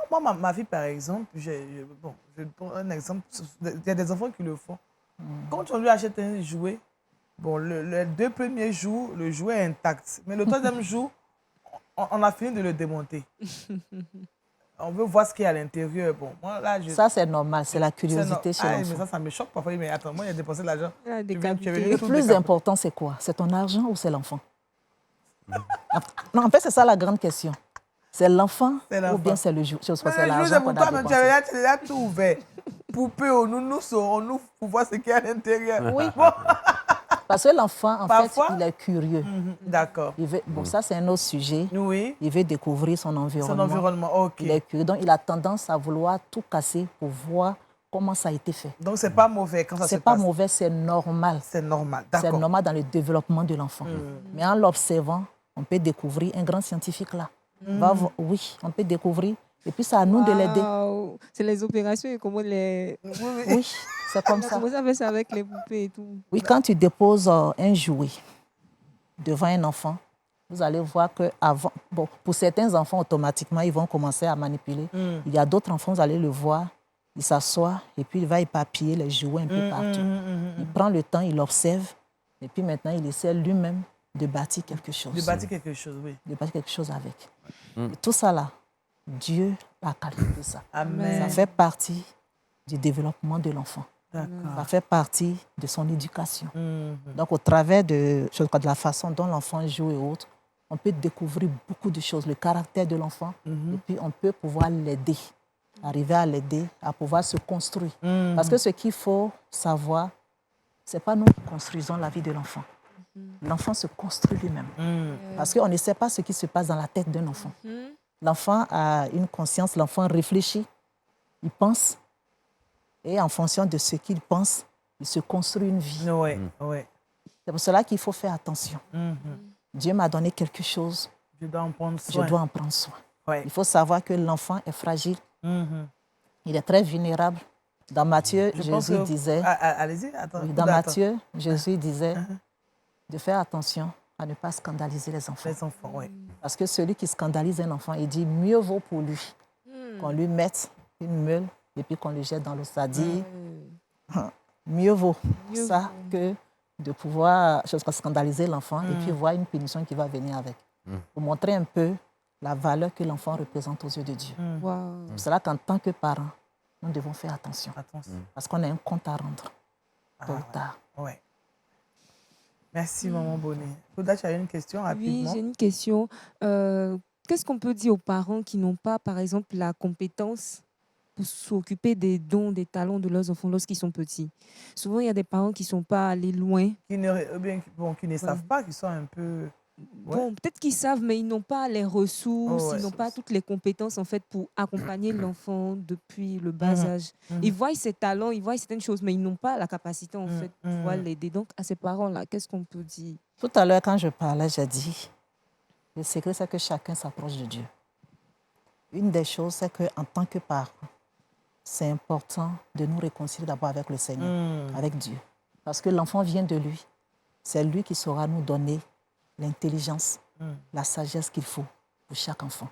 Moi, ma fille, par exemple, je prends un exemple. Il y a des enfants qui le font. Quand on lui achète un jouet, les 2 premiers jours, le jouet est intact. Mais le 3e jour, on a fini de le démonter. On veut voir ce qu'il y a à l'intérieur. Ça, c'est normal. C'est la curiosité chez l'enfant. Mais ça me choque parfois. Mais attends, moi, il a dépensé de l'argent. Le plus important, c'est quoi? C'est ton argent ou c'est l'enfant? Non, en fait, c'est ça la grande question. C'est l'enfant ou bien c'est le jouet? C'est l'argent qu'on a dépensé. Tu as tout ouvert. Poupée ou nous saurons-nous pour voir ce qu'il y a à l'intérieur. Oui. Parce que l'enfant, en fait, il est curieux. D'accord. Ça, c'est un autre sujet. Oui. Il veut découvrir son environnement. Son environnement, ok. Il est curieux. Donc, il a tendance à vouloir tout casser pour voir comment ça a été fait. Donc, ce n'est pas mauvais quand ça se passe? Ce n'est pas mauvais, c'est normal. C'est normal, d'accord. C'est normal dans le développement de l'enfant. Mais en l'observant, on peut découvrir un grand scientifique là. Oui, on peut découvrir. Et puis, c'est à nous de l'aider. C'est les opérations et comment les... Oui, c'est comme ça. Vous avez ça avec les poupées et tout. Oui, quand tu déposes un jouet devant un enfant, vous allez voir que avant, pour certains enfants, automatiquement, ils vont commencer à manipuler. Il y a d'autres enfants, vous allez le voir, Il s'assoit et puis il va éparpiller les jouets un peu partout. Il prend le temps, il observe et puis maintenant il essaie lui-même de bâtir quelque chose. De bâtir quelque chose, oui. De bâtir quelque chose avec. Et tout ça là, Dieu a calculé ça. Amen. Ça fait partie du développement de l'enfant. D'accord. Ça fait partie de son éducation. Donc, au travers de la façon dont l'enfant joue et autres, on peut découvrir beaucoup de choses, le caractère de l'enfant, et puis on peut pouvoir l'aider, arriver à l'aider, à pouvoir se construire. Parce que ce qu'il faut savoir, ce n'est pas nous qui construisons la vie de l'enfant. L'enfant se construit lui-même. Parce qu'on ne sait pas ce qui se passe dans la tête d'un enfant. L'enfant a une conscience, l'enfant réfléchit, il pense, et en fonction de ce qu'il pense, il se construit une vie. C'est pour cela qu'il faut faire attention. Dieu m'a donné quelque chose, je dois en prendre soin. Il faut savoir que l'enfant est fragile, il est très vulnérable. Dans Matthieu, Jésus disait, allez-y, dans Matthieu, Jésus disait de faire attention à ne pas scandaliser les enfants. Les enfants, oui. Parce que celui qui scandalise un enfant, il dit mieux vaut pour lui qu'on lui mette une meule et puis qu'on le jette dans l'eau. Ça dit mieux vaut ça que de pouvoir scandaliser l'enfant et puis voir une punition qui va venir avec. Pour montrer un peu la valeur que l'enfant représente aux yeux de Dieu. C'est pour cela qu'en tant que parents, nous devons faire attention. Parce qu'on a un compte à rendre. Tôt ou tard. Ouais. Merci, Maman Bonnet. Fouda, tu as une question rapidement? Oui, j'ai une question. Qu'est-ce qu'on peut dire aux parents qui n'ont pas, par exemple, la compétence pour s'occuper des dons, des talents de leurs enfants lorsqu'ils sont petits? Souvent, il y a des parents qui ne sont pas allés loin. Qui ne savent pas, qui sont un peu... Bon, peut-être qu'ils savent, mais ils n'ont pas les ressources, ils n'ont pas toutes les compétences en fait pour accompagner l'enfant depuis le bas âge. Ils voient ses talents, ils voient certaines choses, mais ils n'ont pas la capacité en fait de pouvoir l'aider. Donc, à ces parents-là, qu'est-ce qu'on peut dire? Tout à l'heure, quand je parlais, j'ai dit, le secret, c'est que chacun s'approche de Dieu. Une des choses, c'est qu'en tant que parents, c'est important de nous réconcilier d'abord avec le Seigneur, avec Dieu. Parce que l'enfant vient de lui. C'est lui qui saura nous donner l'intelligence, la sagesse qu'il faut pour chaque enfant.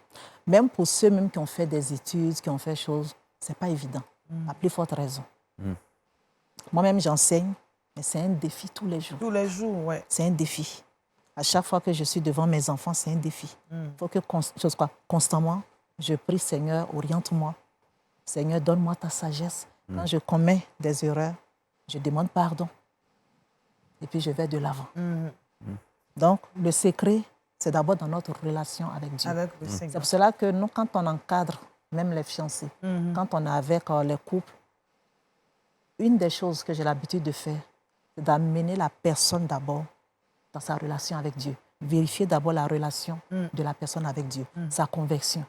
Même pour ceux même qui ont fait des études, qui ont fait choses, ce n'est pas évident. À plus forte raison. Moi-même, j'enseigne, mais c'est un défi tous les jours. Tous les jours, oui. C'est un défi. À chaque fois que je suis devant mes enfants, c'est un défi. Il faut que constamment, je prie, Seigneur, oriente-moi. Seigneur, donne-moi ta sagesse. Quand je commets des erreurs, je demande pardon. Et puis, je vais de l'avant. Donc, le secret, c'est d'abord dans notre relation avec Dieu. C'est pour cela que nous, quand on encadre, même les fiancés, quand on est avec les couples, une des choses que j'ai l'habitude de faire, c'est d'amener la personne d'abord dans sa relation avec Dieu. Vérifier d'abord la relation de la personne avec Dieu, sa conversion.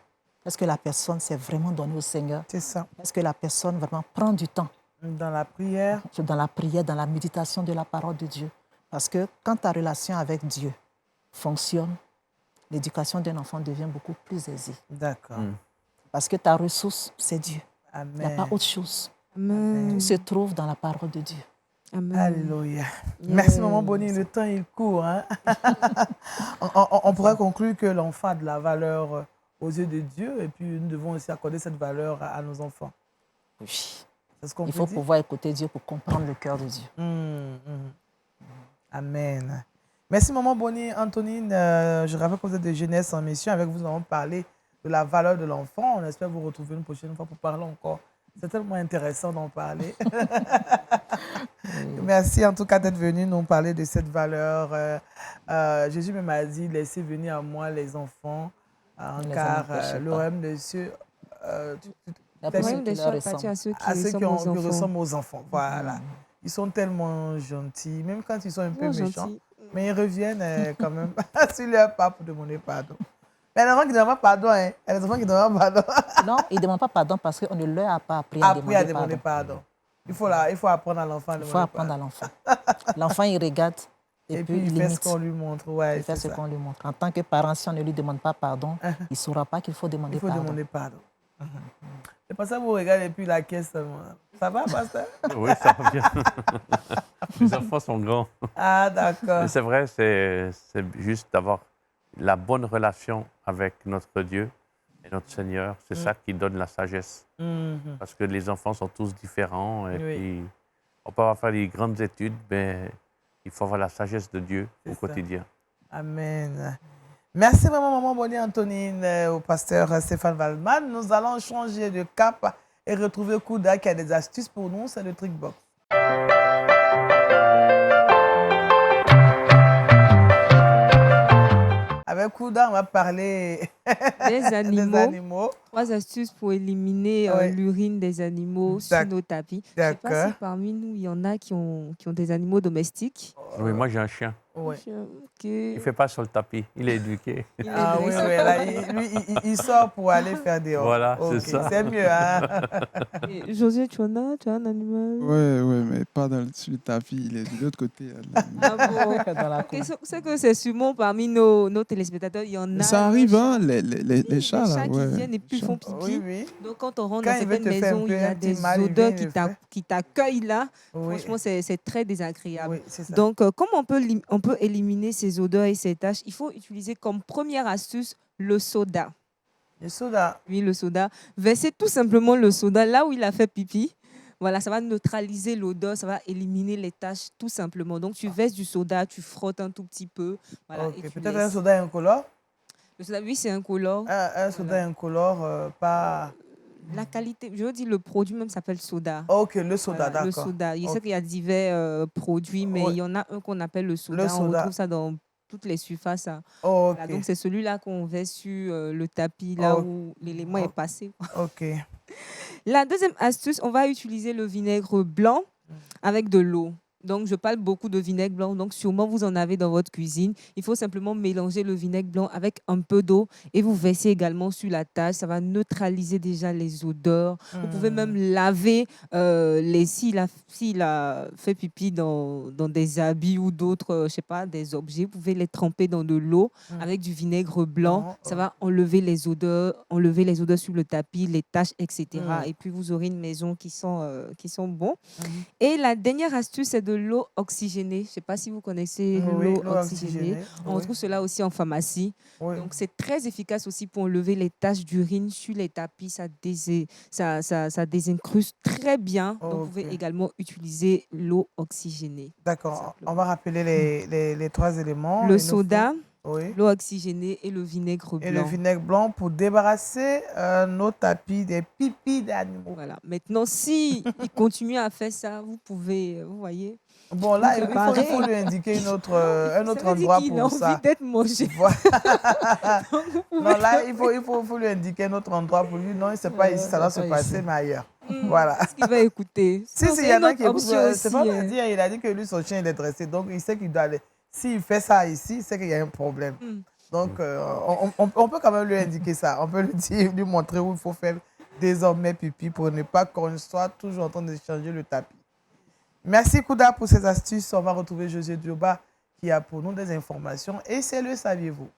Est-ce que la personne s'est vraiment donnée au Seigneur? C'est ça. Est-ce que la personne vraiment prend du temps? Dans la prière. Dans la prière, dans la méditation de la parole de Dieu. Parce que quand ta relation avec Dieu fonctionne, l'éducation d'un enfant devient beaucoup plus aisée. D'accord. Parce que ta ressource, c'est Dieu. Amen. Il n'y a pas autre chose. Amen. Tout se trouve dans la parole de Dieu. Amen. Alléluia. Merci, Maman Bonnie. Le temps, il court. Hein? on pourrait conclure que l'enfant a de la valeur aux yeux de Dieu et puis nous devons aussi accorder cette valeur à nos enfants. Oui. Il faut pouvoir écouter Dieu pour comprendre le cœur de Dieu. Amen. Merci, Maman Bonnie. Antonine, je rappelle que vous êtes de Jeunesse en Mission. Avec vous, nous allons parler de la valeur de l'enfant. On espère vous retrouver une prochaine fois pour parler encore. C'est tellement intéressant d'en parler. Merci en tout cas d'être venu nous parler de cette valeur. Jésus m'a dit, laissez venir à moi les enfants, car le royaume des cieux... le royaume des cieux appartient à ceux qui ressemblent aux enfants. Voilà. Ils sont tellement gentils, même quand ils sont un peu méchants. Mais ils reviennent quand même sur leur pas pour demander pardon. Mais les enfants qui ne demandent pas pardon, hein. Les enfants qui ne demandent pas pardon. Non, ils ne demandent pas pardon parce qu'on ne leur a pas appris à demander pardon. Il faut apprendre à l'enfant. Il faut apprendre à l'enfant. L'enfant, il regarde et puis il fait ce qu'on lui montre. Ouais, il fait ce qu'on lui montre. En tant que parent, si on ne lui demande pas pardon, il ne saura pas qu'il faut demander pardon. Il faut demander pardon. C'est pas ça, vous regardez et puis la caisse. Ça va, pasteur? Oui, ça va bien. Les enfants sont grands. Ah, d'accord. Mais c'est vrai, c'est juste d'avoir la bonne relation avec notre Dieu Et notre Seigneur, c'est ça qui donne la sagesse. Parce que les enfants sont tous différents. Et puis, on peut avoir fait des grandes études, mais il faut avoir la sagesse de Dieu au quotidien. Amen. Merci vraiment, Maman Bonnie Antonine, au pasteur Stéphane Waldman. Nous allons changer de cap et retrouver Kouda qui a des astuces pour nous. C'est le Trickbox. Avec Kouda, on va parler des animaux. 3 astuces pour éliminer l'urine des animaux sur nos tapis. Je ne sais pas si parmi nous, il y en a qui ont des animaux domestiques. Oui, moi j'ai un chien. Ouais. Il ne fait pas sur le tapis, il est éduqué. Ah oui, là, il sort pour aller faire dehors. Voilà, c'est ça. C'est mieux. Hein? Josué, tu as un animal? Oui, mais pas sur le tapis, il est de l'autre côté. C'est que c'est sûrement parmi nos téléspectateurs, il y en a. Ça arrive, hein, les chats. Les chats qui viennent et puis font pipi. Oui. Donc quand on rentre dans certaines maisons, il y a des odeurs qui t'accueillent là. Franchement, c'est très désagréable. Oui, c'est ça. Donc, comment on peut éliminer ces odeurs et ces taches? Il faut utiliser comme première astuce le soda. Le soda? Oui, le soda. Verser tout simplement le soda là où il a fait pipi. Voilà, ça va neutraliser l'odeur, ça va éliminer les taches tout simplement. Donc, tu verses du soda, tu frottes un tout petit peu. Voilà, peut-être un soda incolore? Le soda, oui, c'est incolore. Un soda incolore, pas... La qualité, je veux dire, le produit même s'appelle soda. Ok, le soda, voilà, d'accord. Le soda. Je sais qu'il y a divers produits, mais il y en a un qu'on appelle le soda. On retrouve ça dans toutes les surfaces. Hein. Voilà, donc, c'est celui-là qu'on verse sur le tapis, là où l'élément est passé. Ok. La deuxième astuce, on va utiliser le vinaigre blanc avec de l'eau. Donc, je parle beaucoup de vinaigre blanc. Donc, sûrement, vous en avez dans votre cuisine. Il faut simplement mélanger le vinaigre blanc avec un peu d'eau et vous versez également sur la tâche. Ça va neutraliser déjà les odeurs. Vous pouvez même laver s'il a fait pipi dans des habits ou d'autres, je sais pas, des objets. Vous pouvez les tremper dans de l'eau avec du vinaigre blanc. Ça va enlever les odeurs sur le tapis, les taches, etc. Et puis, vous aurez une maison qui sont bons. Et la dernière astuce, c'est de l'eau oxygénée. Je ne sais pas si vous connaissez l'eau oxygénée. On retrouve cela aussi en pharmacie. Donc, c'est très efficace aussi pour enlever les taches d'urine sur les tapis. Ça désincruste très bien. Donc, vous pouvez également utiliser l'eau oxygénée. D'accord. On va rappeler les 3 éléments. Le soda, l'eau oxygénée et le vinaigre blanc. Et le vinaigre blanc pour débarrasser nos tapis des pipis d'animaux. Voilà. Maintenant, si il continue à faire ça, vous pouvez, vous voyez. Bon, là, il faut lui indiquer un autre endroit pour ça. Il a envie d'être mangé. Non, là, il faut lui indiquer un autre endroit pour lui. Non, c'est pas ici, ça doit se passer, mais ailleurs. Voilà. Est-ce qu'il va écouter? Si, il y en a qui écoutent. C'est pas mal dire, il a dit que lui, son chien, il est dressé. Donc, il sait qu'il doit aller. S'il fait ça ici, c'est qu'il y a un problème. Donc, on peut quand même lui indiquer ça. On peut lui montrer où il faut faire désormais pipi pour ne pas qu'on soit toujours en train de changer le tapis. Merci Kouda pour ces astuces. On va retrouver José Dioba qui a pour nous des informations. Et c'est le saviez-vous.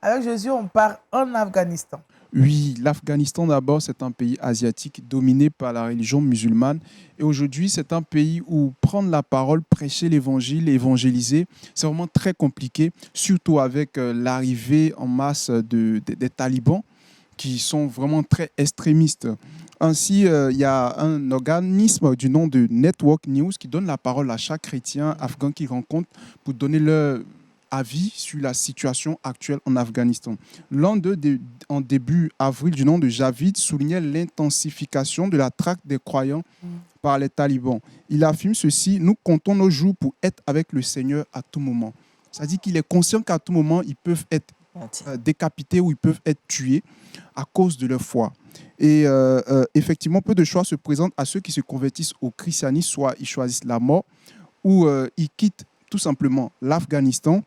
Avec Josué, on part en Afghanistan. Oui, l'Afghanistan d'abord, c'est un pays asiatique dominé par la religion musulmane. Et aujourd'hui, c'est un pays où prendre la parole, prêcher l'évangile, évangéliser, c'est vraiment très compliqué, surtout avec l'arrivée en masse des talibans qui sont vraiment très extrémistes. Ainsi, il y a un organisme du nom de Network News qui donne la parole à chaque chrétien afghan qu'il rencontre pour donner leur avis sur la situation actuelle en Afghanistan. L'un d'eux, en début avril, du nom de Javid, soulignait l'intensification de la traque des croyants par les talibans. Il affirme ceci: nous comptons nos jours pour être avec le Seigneur à tout moment. C'est-à-dire qu'il est conscient qu'à tout moment, ils peuvent être décapités ou ils peuvent être tués à cause de leur foi. Et effectivement, peu de choix se présentent à ceux qui se convertissent au christianisme, soit ils choisissent la mort ou ils quittent tout simplement l'Afghanistan,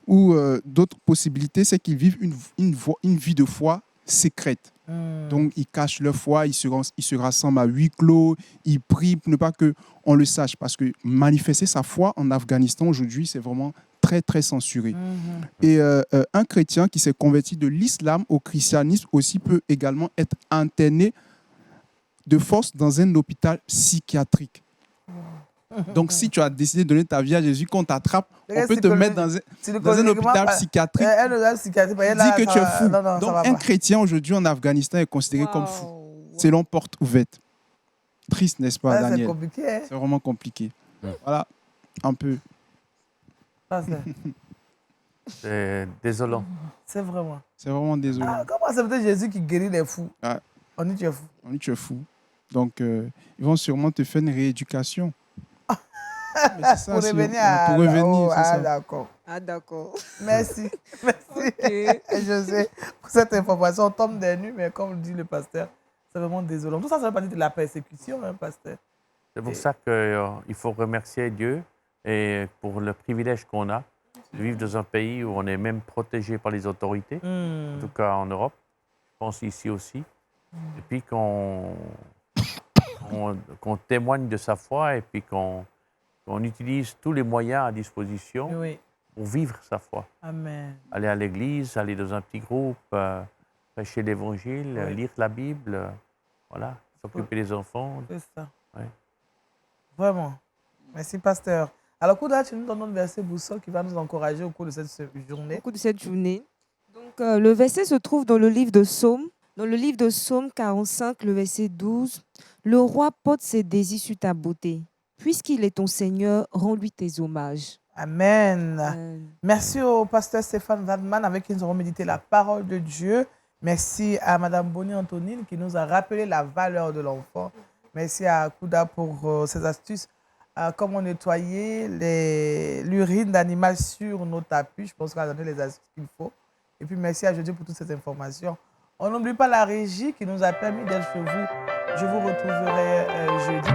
ou d'autres possibilités, c'est qu'ils vivent une vie de foi secrète. Donc, ils cachent leur foi, ils se rassemblent à huis clos, ils prient pour ne pas qu'on le sache. Parce que manifester sa foi en Afghanistan aujourd'hui, c'est vraiment très, très censuré. Et un chrétien qui s'est converti de l'islam au christianisme aussi peut également être interné de force dans un hôpital psychiatrique. Donc, si tu as décidé de donner ta vie à Jésus, qu'on t'attrape, on peut te mettre dans un hôpital psychiatrique. Dit que tu es fou. Donc, un chrétien aujourd'hui en Afghanistan est considéré comme fou, selon Porte Ouverte. Triste, n'est-ce pas, Daniel? C'est compliqué. Hein? C'est vraiment compliqué. Voilà, un peu. C'est désolant. C'est vraiment. C'est vraiment désolant. Comment c'est peut-être Jésus qui guérit les fous? On dit tu es fou. On dit tu es fou. Donc, ils vont sûrement te faire une rééducation. Ça, pour revenir à... Pour revenir, c'est ça. D'accord. Ah, d'accord. Merci. José, pour cette information. On tombe des nues, mais comme dit le pasteur, c'est vraiment désolant. Tout ça, ça ne veut pas dire de la persécution, hein, pasteur. C'est pour ça qu'il faut remercier Dieu et pour le privilège qu'on a de vivre dans un pays où on est même protégé par les autorités, en tout cas en Europe, je pense ici aussi, et puis qu'on témoigne de sa foi et puis qu'on utilise tous les moyens à disposition pour vivre sa foi. Amen. Aller à l'église, aller dans un petit groupe, prêcher l'évangile, lire la Bible, voilà, s'occuper des enfants. C'est ça. Ouais. Vraiment. Merci, pasteur. Alors, Kouda, tu nous donnes un verset boussole qui va nous encourager au cours de cette journée. Au cours de cette journée. Donc, le verset se trouve dans le livre de Psaume. Dans le livre de Psaume 45, le verset 12. « Le roi porte ses désirs sur ta beauté. Puisqu'il est ton Seigneur, rends-lui tes hommages. » Amen. Merci au pasteur Stéphane Vadman avec qui nous avons médité la parole de Dieu. Merci à Mme Bonnie Antonine qui nous a rappelé la valeur de l'enfant. Merci à Kouda pour ses astuces. Comment nettoyer l'urine d'animal sur nos tapis. Je pense qu'on a donné les astuces qu'il faut. Et puis merci à Dieu pour toutes ces informations. On n'oublie pas la régie qui nous a permis d'être chez vous. Je vous retrouverai jeudi.